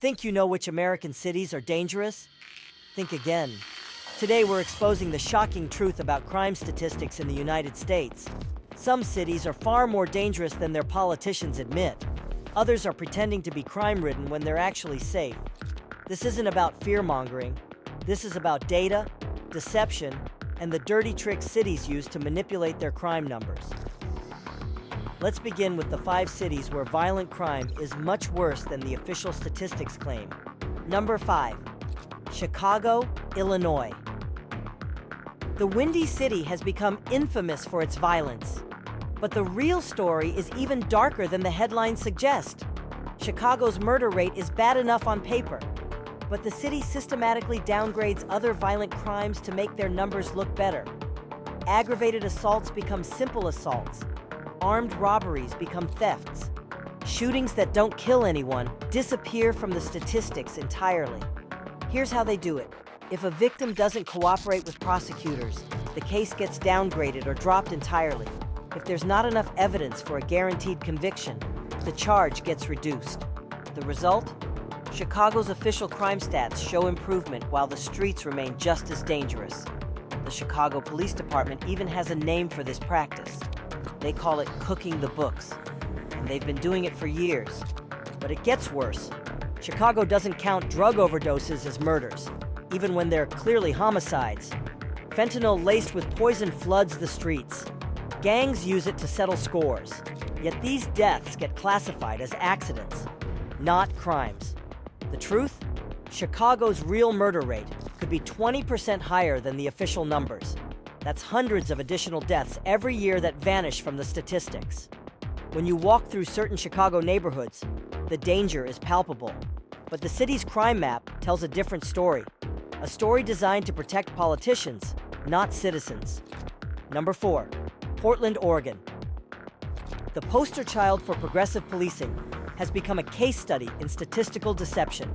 Think you know which American cities are dangerous? Think again. Today we're exposing the shocking truth about crime statistics in the United States. Some cities are far more dangerous than their politicians admit. Others are pretending to be crime-ridden when they're actually safe. This isn't about fear-mongering. This is about data, deception, and the dirty tricks cities use to manipulate their crime numbers. Let's begin with the 5 cities where violent crime is much worse than the official statistics claim. Number 5. Chicago, Illinois. The Windy City has become infamous for its violence. But the real story is even darker than the headlines suggest. Chicago's murder rate is bad enough on paper, but the city systematically downgrades other violent crimes to make their numbers look better. Aggravated assaults become simple assaults. Armed robberies become thefts. Shootings that don't kill anyone disappear from the statistics entirely. Here's how they do it. If a victim doesn't cooperate with prosecutors, the case gets downgraded or dropped entirely. If there's not enough evidence for a guaranteed conviction, the charge gets reduced. The result? Chicago's official crime stats show improvement while the streets remain just as dangerous. The Chicago Police Department even has a name for this practice. They call it cooking the books, and they've been doing it for years. But it gets worse. Chicago doesn't count drug overdoses as murders, even when they're clearly homicides. Fentanyl laced with poison floods the streets. Gangs use it to settle scores. Yet these deaths get classified as accidents, not crimes. The truth? Chicago's real murder rate could be 20% higher than the official numbers. That's hundreds of additional deaths every year that vanish from the statistics. When you walk through certain Chicago neighborhoods, the danger is palpable. But the city's crime map tells a different story. A story designed to protect politicians, not citizens. Number 4. Portland, Oregon. The poster child for progressive policing has become a case study in statistical deception.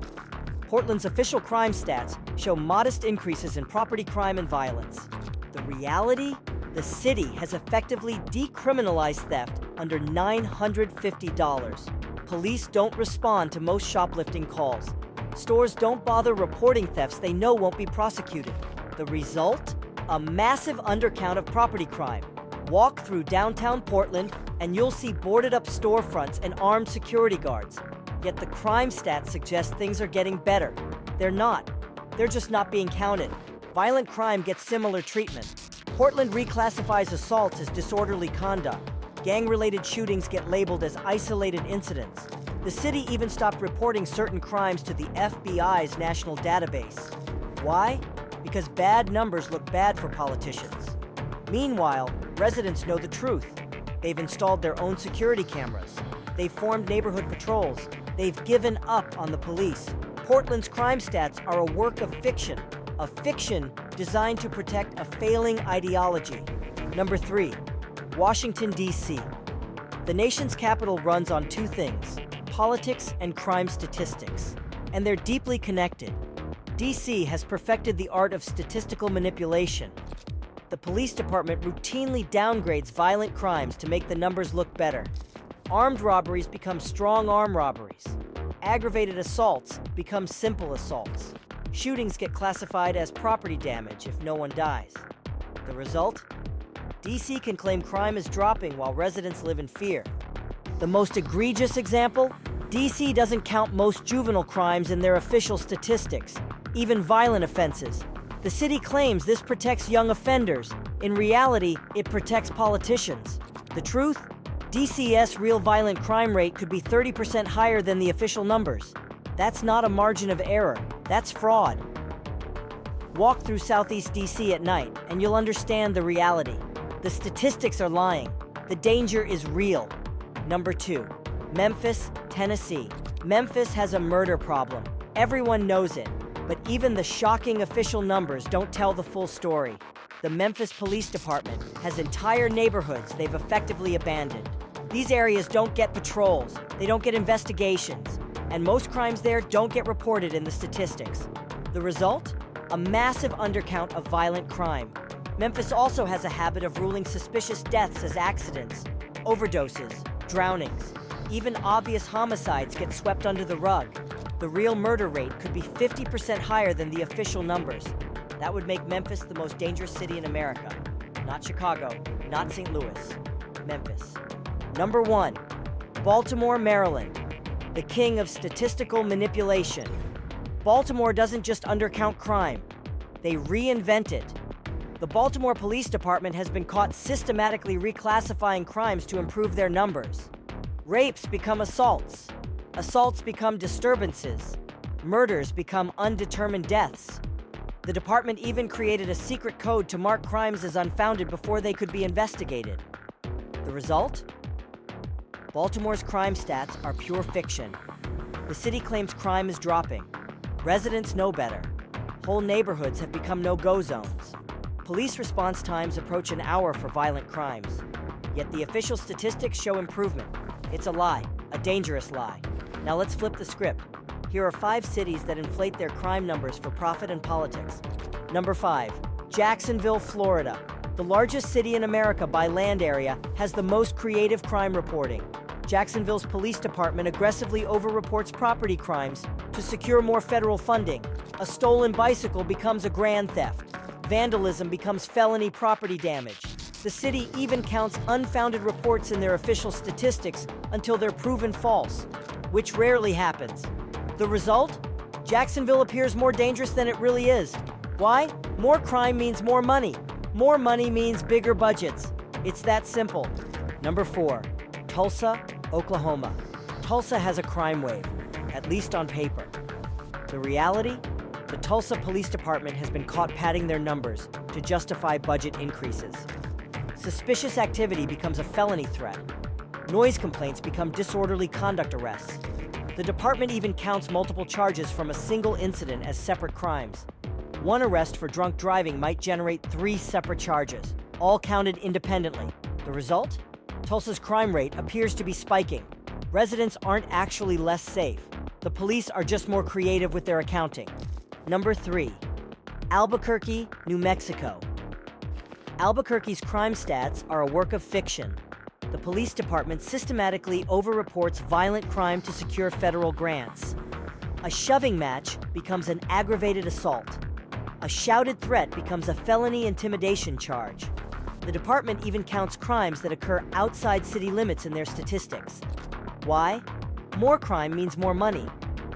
Portland's official crime stats show modest increases in property crime and violence. The reality? The city has effectively decriminalized theft under $950. Police don't respond to most shoplifting calls. Stores don't bother reporting thefts they know won't be prosecuted. The result? A massive undercount of property crime. Walk through downtown Portland and you'll see boarded-up storefronts and armed security guards. Yet the crime stats suggest things are getting better. They're not. They're just not being counted. Violent crime gets similar treatment. Portland reclassifies assaults as disorderly conduct. Gang-related shootings get labeled as isolated incidents. The city even stopped reporting certain crimes to the FBI's national database. Why? Because bad numbers look bad for politicians. Meanwhile, residents know the truth. They've installed their own security cameras. They've formed neighborhood patrols. They've given up on the police. Portland's crime stats are a work of fiction. A fiction designed to protect a failing ideology. Number 3. Washington, D.C. The nation's capital runs on 2 things: politics and crime statistics. And they're deeply connected. D.C. has perfected the art of statistical manipulation. The police department routinely downgrades violent crimes to make the numbers look better. Armed robberies become strong-arm robberies. Aggravated assaults become simple assaults. Shootings get classified as property damage if no one dies. The result? D.C. can claim crime is dropping while residents live in fear. The most egregious example? D.C. doesn't count most juvenile crimes in their official statistics, even violent offenses. The city claims this protects young offenders. In reality, it protects politicians. The truth? DC's real violent crime rate could be 30% higher than the official numbers. That's not a margin of error. That's fraud. Walk through Southeast DC at night, and you'll understand the reality. The statistics are lying. The danger is real. Number 2. Memphis, Tennessee. Memphis has a murder problem. Everyone knows it. But even the shocking official numbers don't tell the full story. The Memphis Police Department has entire neighborhoods they've effectively abandoned. These areas don't get patrols. They don't get investigations. And most crimes there don't get reported in the statistics. The result? A massive undercount of violent crime. Memphis also has a habit of ruling suspicious deaths as accidents, overdoses, drownings. Even obvious homicides get swept under the rug. The The real murder rate could be 50% higher than the official numbers. That would make Memphis the most dangerous city in America. Not Chicago, not St. Louis, Memphis. Number 1, Baltimore, Maryland, the king of statistical manipulation. Baltimore doesn't just undercount crime, they reinvent it. The Baltimore Police Department has been caught systematically reclassifying crimes to improve their numbers. Rapes become assaults. Assaults become disturbances. Murders become undetermined deaths. The department even created a secret code to mark crimes as unfounded before they could be investigated. The result? Baltimore's crime stats are pure fiction. The city claims crime is dropping. Residents know better. Whole neighborhoods have become no-go zones. Police response times approach an hour for violent crimes. Yet the official statistics show improvement. It's a lie, a dangerous lie. Now let's flip the script. Here are 5 cities that inflate their crime numbers for profit and politics. Number 5, Jacksonville, Florida. The largest city in America by land area has the most creative crime reporting. Jacksonville's police department aggressively overreports property crimes to secure more federal funding. A stolen bicycle becomes a grand theft. Vandalism becomes felony property damage. The city even counts unfounded reports in their official statistics until they're proven false, which rarely happens. The result? Jacksonville appears more dangerous than it really is. Why? More crime means more money. More money means bigger budgets. It's that simple. Number 4, Tulsa, Oklahoma. Tulsa has a crime wave, at least on paper. The reality? The Tulsa Police Department has been caught padding their numbers to justify budget increases. Suspicious activity becomes a felony threat. Noise complaints become disorderly conduct arrests. The department even counts multiple charges from a single incident as separate crimes. One arrest for drunk driving might generate 3 separate charges, all counted independently. The result? Tulsa's crime rate appears to be spiking. Residents aren't actually less safe. The police are just more creative with their accounting. Number 3, Albuquerque, New Mexico. Albuquerque's crime stats are a work of fiction. The police department systematically overreports violent crime to secure federal grants. A shoving match becomes an aggravated assault. A shouted threat becomes a felony intimidation charge. The department even counts crimes that occur outside city limits in their statistics. Why? More crime means more money.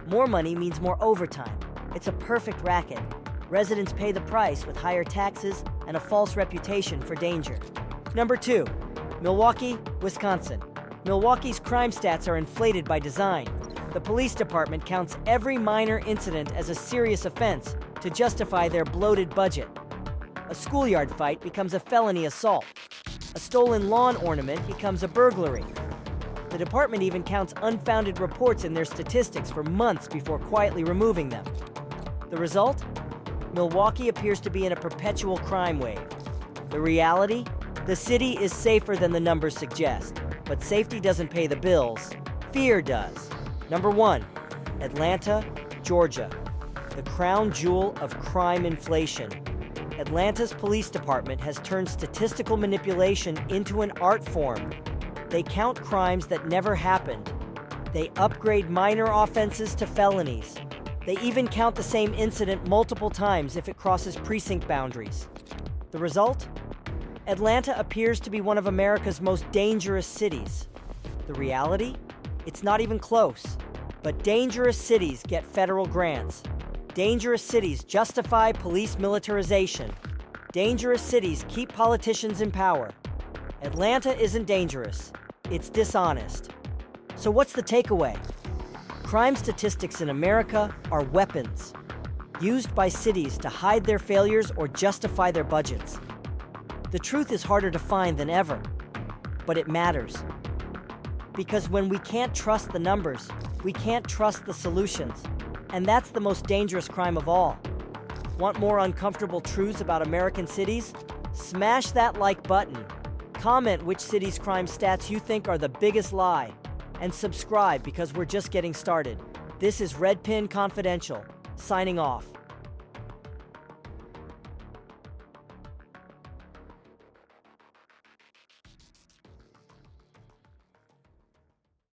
More money means more overtime. It's a perfect racket. Residents pay the price with higher taxes and a false reputation for danger. Number 2, Milwaukee, Wisconsin. Milwaukee's crime stats are inflated by design. The police department counts every minor incident as a serious offense to justify their bloated budget. A schoolyard fight becomes a felony assault. A stolen lawn ornament becomes a burglary. The department even counts unfounded reports in their statistics for months before quietly removing them. The result? Milwaukee appears to be in a perpetual crime wave. The reality? The city is safer than the numbers suggest, but safety doesn't pay the bills. Fear does. Number 1, Atlanta, Georgia. The crown jewel of crime inflation. Atlanta's police department has turned statistical manipulation into an art form. They count crimes that never happened. They upgrade minor offenses to felonies. They even count the same incident multiple times if it crosses precinct boundaries. The result? Atlanta appears to be one of America's most dangerous cities. The reality? It's not even close. But dangerous cities get federal grants. Dangerous cities justify police militarization. Dangerous cities keep politicians in power. Atlanta isn't dangerous. It's dishonest. So what's the takeaway? Crime statistics in America are weapons, used by cities to hide their failures or justify their budgets. The truth is harder to find than ever, but it matters. Because when we can't trust the numbers, we can't trust the solutions. And that's the most dangerous crime of all. Want more uncomfortable truths about American cities? Smash that like button. Comment which city's crime stats you think are the biggest lie. And subscribe because we're just getting started. This is Red Pin Confidential, signing off.